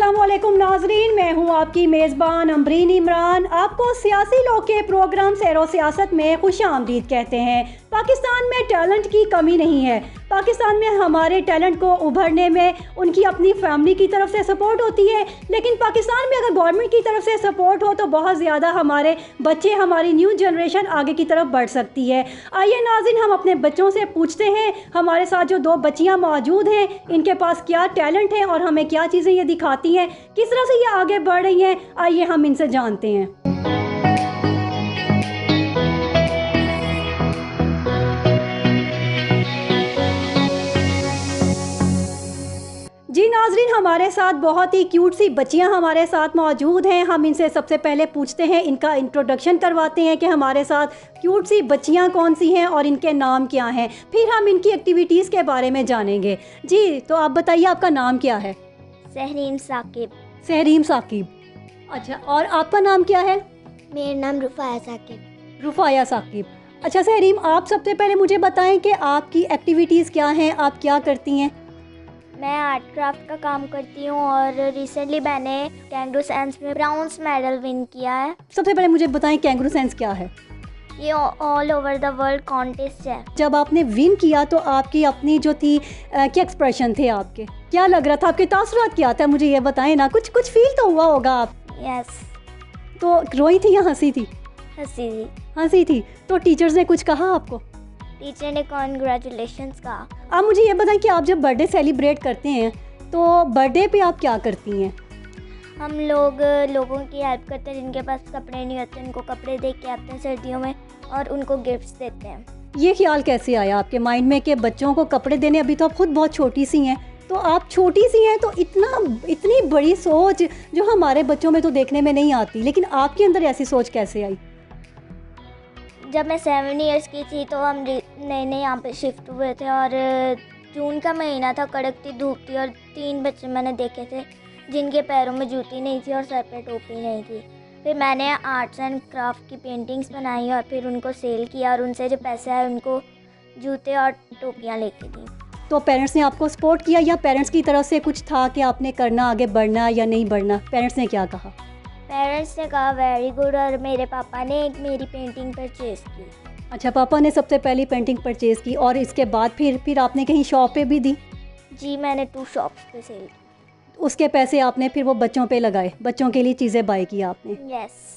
अस्सलामुअलैकुम नाजरीन, मैं हूँ आपकी मेज़बान अमरीन इमरान। आपको सियासी लोग के प्रोग्राम सैरो सियासत में खुशामदीद कहते हैं। पाकिस्तान में टैलेंट की कमी नहीं है। पाकिस्तान में हमारे टैलेंट को उभरने में उनकी अपनी फैमिली की तरफ से सपोर्ट होती है, लेकिन पाकिस्तान में अगर गवर्नमेंट की तरफ से सपोर्ट हो तो बहुत ज़्यादा हमारे बच्चे, हमारी न्यू जनरेशन आगे की तरफ बढ़ सकती है। आइए नाज़रीन, हम अपने बच्चों से पूछते हैं, हमारे साथ जो दो बच्चियाँ मौजूद हैं, इनके पास क्या टैलेंट है और हमें क्या चीज़ें ये दिखाती हैं, किस तरह से ये आगे बढ़ रही हैं। आइए हम इनसे जानते हैं। जी नाजरीन, हमारे साथ बहुत ही क्यूट सी बच्चियां हमारे साथ मौजूद हैं। हम इनसे सबसे पहले पूछते हैं, इनका इंट्रोडक्शन करवाते हैं कि हमारे साथ क्यूट सी बच्चियां कौन सी हैं और इनके नाम क्या हैं। फिर हम इनकी एक्टिविटीज़ के बारे में जानेंगे। जी, तो आप बताइए, आपका नाम क्या है? सहरीम साकिब। सहरीम साकिब। अच्छा, और आपका नाम क्या है? मेरा नाम रुफ़ाया साकिब। रुफ़ाया साकिब। अच्छा सहरीम, आप सबसे पहले मुझे बताएं कि आपकी एक्टिविटीज़ क्या हैं, आप क्या करती हैं? मैं आर्ट क्राफ्ट का काम करती हूँ और रिसेंटली मैंने कैंगरू साइंस में ब्राउन्स मेडल विन किया है। सबसे पहले मुझे बताएं, कैंगरू साइंस क्या है? ये all over the world contest है। जब आपने विन किया तो आपकी अपनी जो थी क्या एक्सप्रेशन थे आपके, क्या लग रहा था, आपके तासुरात क्या था, मुझे ये बताएं ना। कुछ फील तो हुआ होगा आप? यस। तो रोई थी या हंसी थी? हंसी थी। हंसी थी। तो टीचर्स ने कुछ कहा आपको? टीचर ने कॉन्ग्रेचुलेशंस कहा। आप मुझे ये बताएं कि आप जब बर्थडे सेलिब्रेट करते हैं तो बर्थडे पे आप क्या करती हैं? हम लोगों की हेल्प करते हैं, जिनके पास कपड़े नहीं होते उनको कपड़े दे के आते हैं सर्दियों में और उनको गिफ्ट्स देते हैं। ये ख्याल कैसे आया आपके माइंड में कि बच्चों को कपड़े देने? अभी तो आप खुद बहुत छोटी सी हैं, तो आप छोटी सी हैं तो इतनी बड़ी सोच जो हमारे बच्चों में तो देखने में नहीं आती, लेकिन आपके अंदर ऐसी सोच कैसे आई? जब मैं 7 इयर्स की थी तो हम नए नए यहाँ पे शिफ्ट हुए थे और जून का महीना था, कड़कती धूप थी और 3 बच्चे मैंने देखे थे जिनके पैरों में जूती नहीं थी और सर पे टोपी नहीं थी। फिर मैंने आर्ट्स एंड क्राफ्ट की पेंटिंग्स बनाई और फिर उनको सेल किया और उनसे जो पैसे आए उनको जूते और टोपियाँ लेके दी। तो पेरेंट्स ने आपको सपोर्ट किया या पेरेंट्स की तरफ से कुछ था कि आपने करना, आगे बढ़ना या नहीं बढ़ना? पेरेंट्स ने क्या कहा? पेरेंट्स ने कहा वेरी गुड, और मेरे पापा ने एक मेरी पेंटिंग परचेज़ की। अच्छा, पापा ने सबसे पहली पेंटिंग परचेज़ की और इसके बाद फिर आपने कहीं शॉप पे भी दी? जी, मैंने 2 शॉप्स पे सेल की। उसके पैसे आपने फिर वो बच्चों पे लगाए, बच्चों के लिए चीज़ें बाय की आपने? यस।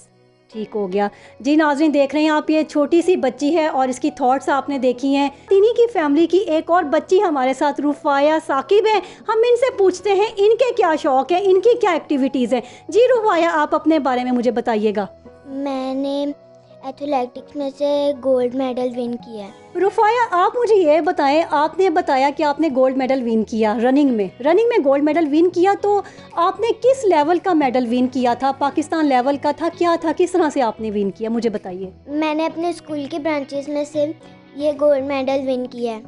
ठीक हो गया। जी नाज़रीन, देख रहे हैं आप, ये छोटी सी बच्ची है और इसकी थॉट्स आपने देखी हैं। तिनी की फैमिली की एक और बच्ची हमारे साथ रुफ़ाया साकिब है। हम इनसे पूछते हैं इनके क्या शौक़ है, इनकी क्या एक्टिविटीज़ है। जी रुफ़ाया, आप अपने बारे में मुझे बताइएगा। मैंने एथलेटिक्स में से गोल्ड मेडल विन किया है। रुफ़ाया, आप मुझे ये बताएं, आपने बताया कि आपने गोल्ड मेडल विन किया रनिंग में गोल्ड मेडल विन किया, तो आपने किस लेवल का मेडल विन किया था? पाकिस्तान लेवल का था, क्या था, किस तरह से आपने विन किया, मुझे बताइए। मैंने अपने स्कूल के ब्रांचेस में से ये गोल्ड मेडल विन किया है।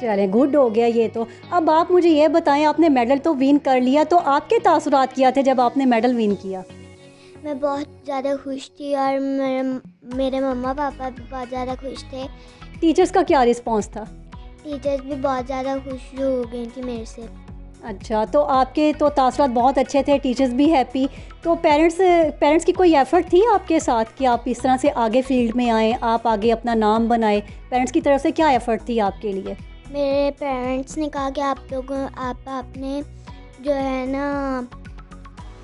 चलें, गुड हो गया ये तो। अब आप मुझे ये बताएं, आपने मेडल तो विन कर लिया, तो आपके तासुरात क्या थे जब आपने मेडल विन किया? मैं बहुत ज़्यादा खुश थी और मेरे मम्मा पापा भी बहुत ज़्यादा खुश थे। टीचर्स का क्या रिस्पांस था? टीचर्स भी बहुत ज़्यादा खुश हो गई थी मेरे से। अच्छा, तो आपके तो तासुरात बहुत अच्छे थे, टीचर्स भी हैप्पी। तो पेरेंट्स की कोई एफ़र्ट थी आपके साथ कि आप इस तरह से आगे फील्ड में आएँ, आप आगे अपना नाम बनाएं? पेरेंट्स की तरफ से क्या एफ़र्ट थी आपके लिए? मेरे पेरेंट्स ने कहा कि आप आपने जो है ना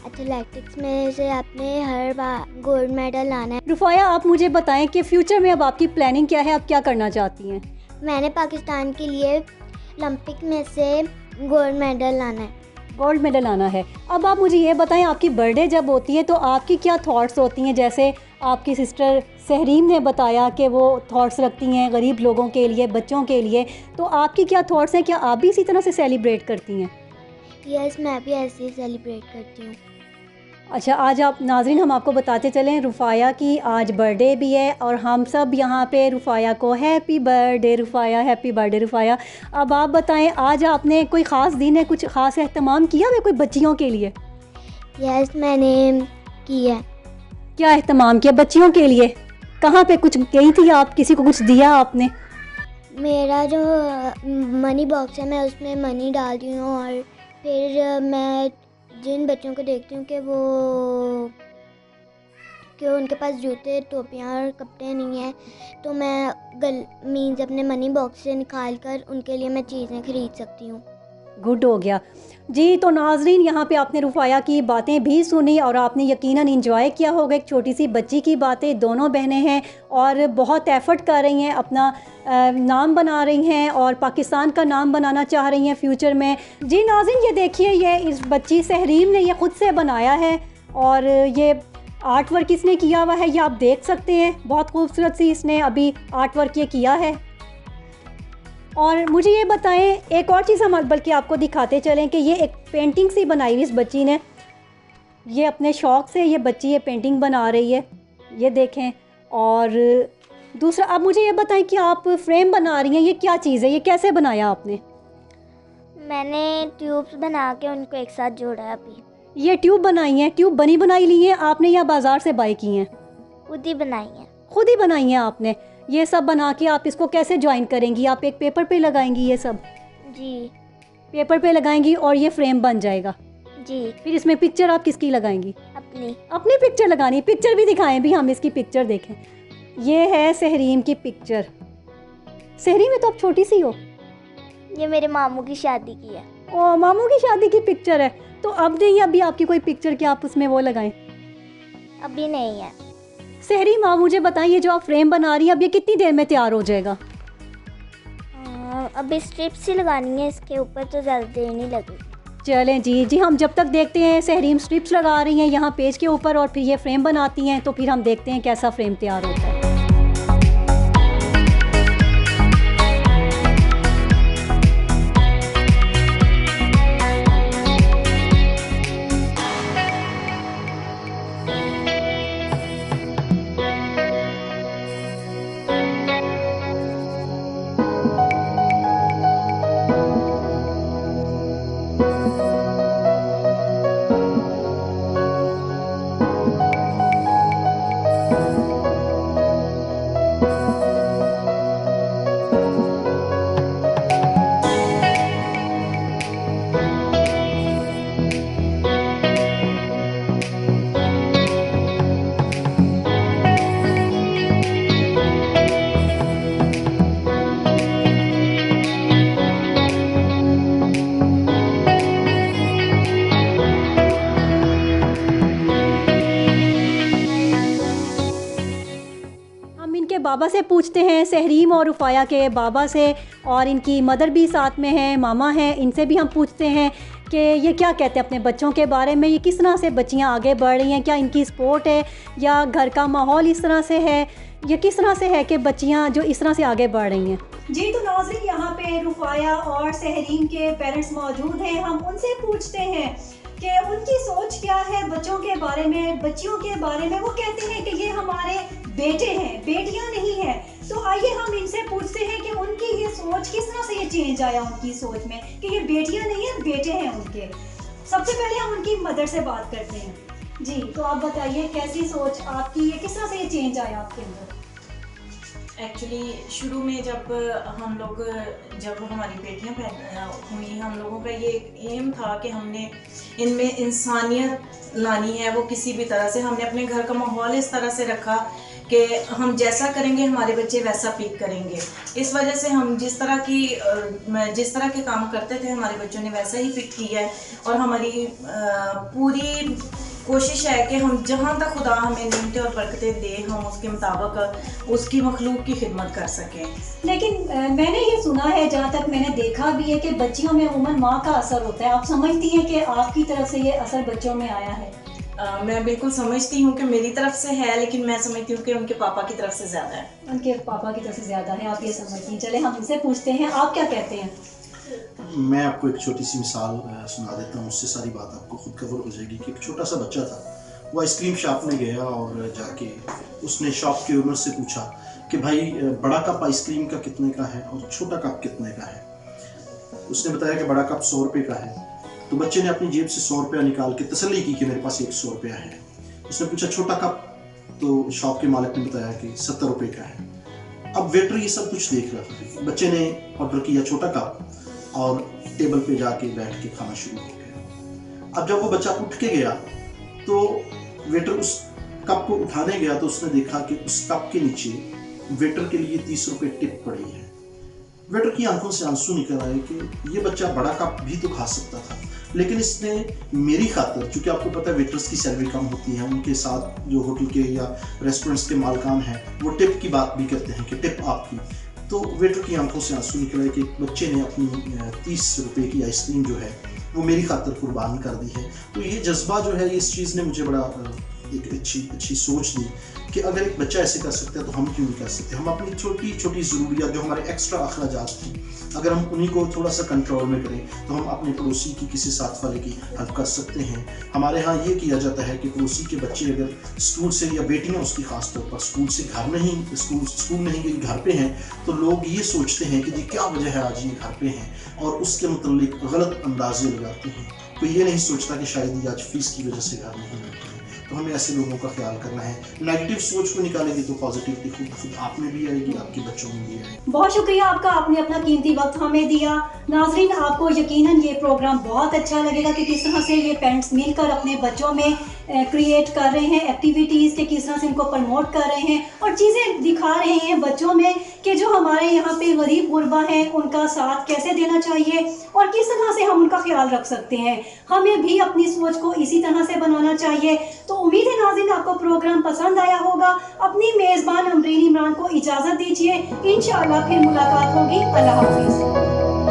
एथलेटिक्स में से आपने हर बार गोल्ड मेडल लाना है। रुफ़ाया, आप मुझे बताएं कि फ्यूचर में अब आपकी प्लानिंग क्या है, आप क्या करना चाहती हैं? मैंने पाकिस्तान के लिए ओलंपिक में से गोल्ड मेडल लाना है। गोल्ड मेडल आना है। अब आप मुझे ये बताएं, आपकी बर्थडे जब होती है तो आपकी क्या थॉट्स होती हैं? जैसे आपकी सिस्टर सहरीम ने बताया कि वो थॉट्स रखती हैं गरीब लोगों के लिए, बच्चों के लिए, तो आपकी क्या थॉट्स हैं? क्या आप भी इसी तरह से सेलिब्रेट करती हैं? यस, मैं भी ऐसे ही सेलिब्रेट करती हूँ। अच्छा, आज आप नाज़रीन, हम आपको बताते चलें, रुफ़ाया की आज बर्थडे भी है और हम सब यहाँ पे रुफ़ाया को हैप्पी बर्थडे रुफ़ाया, हैप्पी बर्थडे रुफ़ाया। अब आप बताएं, आज आपने कोई ख़ास दिन है, कुछ ख़ास एहतमाम किया है कोई बच्चियों के लिए? यस, मैंने किया। क्या एहतमाम किया बच्चियों के लिए? कहाँ पे कुछ गई थी आप, किसी को कुछ दिया आपने? मेरा जो मनी बॉक्स है मैं उसमें मनी डालती हूँ और फिर मैं जिन बच्चों को देखती हूँ कि उनके पास जूते, टोपियाँ और कपड़े नहीं हैं, तो मैं मीन्स अपने मनी बॉक्स से निकाल कर उनके लिए मैं चीज़ें ख़रीद सकती हूँ। गुड हो गया जी। तो नाजरीन, यहाँ पे आपने रुफ़ाया की बातें भी सुनी और आपने यकीनन इंजॉय किया होगा एक छोटी सी बच्ची की बातें। दोनों बहनें हैं और बहुत एफ़र्ट कर रही हैं, अपना नाम बना रही हैं और पाकिस्तान का नाम बनाना चाह रही हैं फ्यूचर में। जी नाज़रीन, ये देखिए, ये इस बच्ची सहरीम ने ये ख़ुद से बनाया है और ये आर्ट वर्क इसने किया हुआ है, ये आप देख सकते हैं। बहुत खूबसूरत सी इसने अभी आर्ट वर्क ये किया है। और मुझे ये बताएं, एक और चीज़ हम बल्कि आपको दिखाते चलें कि ये एक पेंटिंग सी बनाई हुई इस बच्ची ने। ये अपने शौक़ से ये बच्ची ये पेंटिंग बना रही है, ये देखें। और दूसरा, अब मुझे ये बताएं कि आप फ्रेम बना रही हैं, ये क्या चीज़ है, ये कैसे बनाया आपने? मैंने ट्यूब्स बना के उनको एक साथ जोड़ा है। अभी ये ट्यूब बनाई हैं, ट्यूब बनी बनाई ली हैं आपने या बाज़ार से बाय की हैं? खुद ही बनाई हैं। खुद ही बनाई हैं आपने? ये सब बना के आप इसको कैसे ज्वाइन करेंगी? आप एक पेपर पे लगाएंगी ये सब? जी, पेपर पे लगाएंगी और ये फ्रेम बन जाएगा। जी। फिर इसमें पिक्चर आप किसकी लगाएंगी? अपनी पिक्चर लगानी। पिक्चर भी दिखाएं भी, हम इसकी पिक्चर देखें। ये है सहरीम की पिक्चर। सहरीम में तो आप छोटी सी हो। ये मेरे मामू की शादी की है। ओ, मामू की शादी की पिक्चर है। तो अब नहीं, अभी आपकी कोई पिक्चर कि आप उसमें वो लगाएं? अभी नहीं है। सहरीम, आप मुझे बताएं, ये जो आप फ्रेम बना रही हैं, अब ये कितनी देर में तैयार हो जाएगा? अभी स्ट्रिप्स ही लगानी है इसके ऊपर, तो ज़्यादा देर नहीं लगेगी। चलें जी, हम जब तक देखते हैं सहरीम स्ट्रिप्स लगा रही हैं यहाँ पेज के ऊपर और फिर ये फ्रेम बनाती हैं, तो फिर हम देखते हैं कैसा फ्रेम तैयार होता है। बाबा से पूछते हैं, सहरीम और रुफ़ाया के बाबा से, और इनकी मदर भी साथ में है, मामा हैं, इनसे भी हम पूछते हैं कि ये क्या कहते हैं अपने बच्चों के बारे में, ये किस तरह से बच्चियां आगे बढ़ रही हैं, क्या इनकी सपोर्ट है या घर का माहौल इस तरह से है, ये किस तरह से है कि बच्चियां जो इस तरह से आगे बढ़ रही हैं। जी तो नाज़रीन, यहाँ पे रुफ़ाया और सहरीम के पेरेंट्स मौजूद हैं। हम उनसे पूछते हैं कि उनकी सोच क्या है बच्चों के बारे में, बच्चियों के बारे में। वो कहते हैं कि ये हमारे बेटे हैं, बेटियां नहीं हैं। तो आइए हम इनसे पूछते हैं कि उनकी ये सोच किस तरह से ये चेंज आया उनकी सोच में कि ये बेटियां नहीं हैं, बेटे हैं उनके। सबसे पहले हम उनकी मदर से बात करते हैं। जी तो आप बताइए, कैसी सोच आपकी, ये किस तरह से ये चेंज आया आपके अंदर? एक्चुअली शुरू में जब हमारी बेटियां पैदा हुई, हम लोगों का ये एम था कि हमने इनमें इंसानियत लानी है। वो किसी भी तरह से हमने अपने घर का माहौल इस तरह से रखा कि हम जैसा करेंगे हमारे बच्चे वैसा पिक करेंगे। इस वजह से हम जिस तरह के काम करते थे हमारे बच्चों ने वैसा ही पिक किया है। और हमारी पूरी कोशिश है कि हम जहाँ तक खुदा हमें नेमतें और बरकतें दे, हम उसके मुताबिक उसकी मखलूक की खिदमत कर सकें। लेकिन मैंने ये सुना है, जहाँ तक मैंने देखा भी है, कि बच्चियों में उमूमन माँ का असर होता है। आप समझती हैं कि आपकी तरफ से ये असर बच्चों में आया है? मैं बिल्कुल समझती हूँ कि मेरी तरफ से है, लेकिन मैं समझती हूँ कि उनके पापा की तरफ से ज़्यादा है। उनके पापा की तरफ से ज़्यादा है, आप ये समझती हैं। चले हम इनसे पूछते हैं, आप क्या कहते हैं? मैं आपको एक छोटी सी मिसाल सुना देता हूँ, उससे सारी बात आपको खुद कवर हो जाएगी। कि एक छोटा सा बच्चा था, वो आइसक्रीम शॉप में गया और जाके उसने शॉप के ओनर से पूछा कि भाई बड़ा कप आइसक्रीम का कितने का है और छोटा कप कितने का है। उसने बताया कि बड़ा कप 100 रुपये का है। तो बच्चे ने अपनी जेब से 100 रुपया निकाल के तसल्ली की कि मेरे पास 100 रुपया है। उसने पूछा छोटा कप, तो शॉप के मालिक ने बताया कि 70 रुपये का है। अब वेटर ये सब कुछ देख रहा था। बच्चे ने ऑर्डर किया छोटा कप और टेबल पे जाके बैठ के खाना शुरू हो गया। अब जब वो बच्चा उठ के गया तो वेटर उस कप को उठाने गया तो उसने देखा कि उस कप के नीचे वेटर के लिए 30 रुपए टिप पड़ी है। वेटर की आंखों से आंसू निकल आए कि ये बच्चा बड़ा कप भी तो खा सकता था, लेकिन इसने मेरी खातिर, चूंकि आपको पता है वेटर्स की सैलरी कम होती है, उनके साथ जो होटल के या रेस्टोरेंट्स के मालकान हैं वो टिप की बात भी करते हैं कि टिप आपकी। तो वेटर की आंखों से आंसू निकल आए कि बच्चे ने अपनी 30 रुपए की आइसक्रीम जो है वो मेरी खातिर कुर्बान कर दी है। तो ये जज्बा जो है, इस चीज़ ने मुझे बड़ा एक अच्छी सोच दी कि अगर एक बच्चा ऐसे कर सकता है तो हम क्यों नहीं कर सकते। हम अपनी छोटी छोटी ज़रूरियात, जो हमारे एक्स्ट्रा अखराजात हैं, अगर हम उन्हीं को थोड़ा सा कंट्रोल में करें तो हम अपने पड़ोसी की, किसी साथ वाले की हेल्प कर सकते हैं। हमारे यहाँ ये किया जाता है कि पड़ोसी के बच्चे अगर स्कूल से, या बेटियाँ उसकी खास तौर पर स्कूल से घर नहीं, स्कूल नहीं गई, घर पे हैं, तो लोग ये सोचते हैं कि जी क्या वजह है आज ये घर पे हैं, और उसके मुतालिक गलत अंदाजे लगाते हैं। कोई ये नहीं सोचता कि शायद ये आज फीस की वजह से घर नहीं रहते हैं। तो हमें ऐसे लोगों का ख्याल करना है। नेगेटिव सोच को निकालेंगे तो पॉजिटिविटी खुद आप में भी आएगी, आपके बच्चों में भी आएगी। बहुत शुक्रिया आपका, आपने अपना कीमती वक्त हमें दिया। नाजरीन, आपको यकीनन ये प्रोग्राम बहुत अच्छा लगेगा कि किस तरह से ये पेरेंट्स मिलकर अपने बच्चों में क्रिएट कर रहे हैं एक्टिविटीज़ के, किस तरह से इनको प्रमोट कर रहे हैं और चीज़ें दिखा रहे हैं बच्चों में कि जो हमारे यहाँ पे गरीब गुरबा हैं उनका साथ कैसे देना चाहिए और किस तरह से हम उनका ख्याल रख सकते हैं। हमें भी अपनी सोच को इसी तरह से बनाना चाहिए। तो उम्मीद है नाज़रीन आपको प्रोग्राम पसंद आया होगा। अपनी मेज़बान अमरीन इमरान को इजाज़त दीजिए, इंशाअल्लाह फिर मुलाकात होगी। अल्लाह हाफिज़।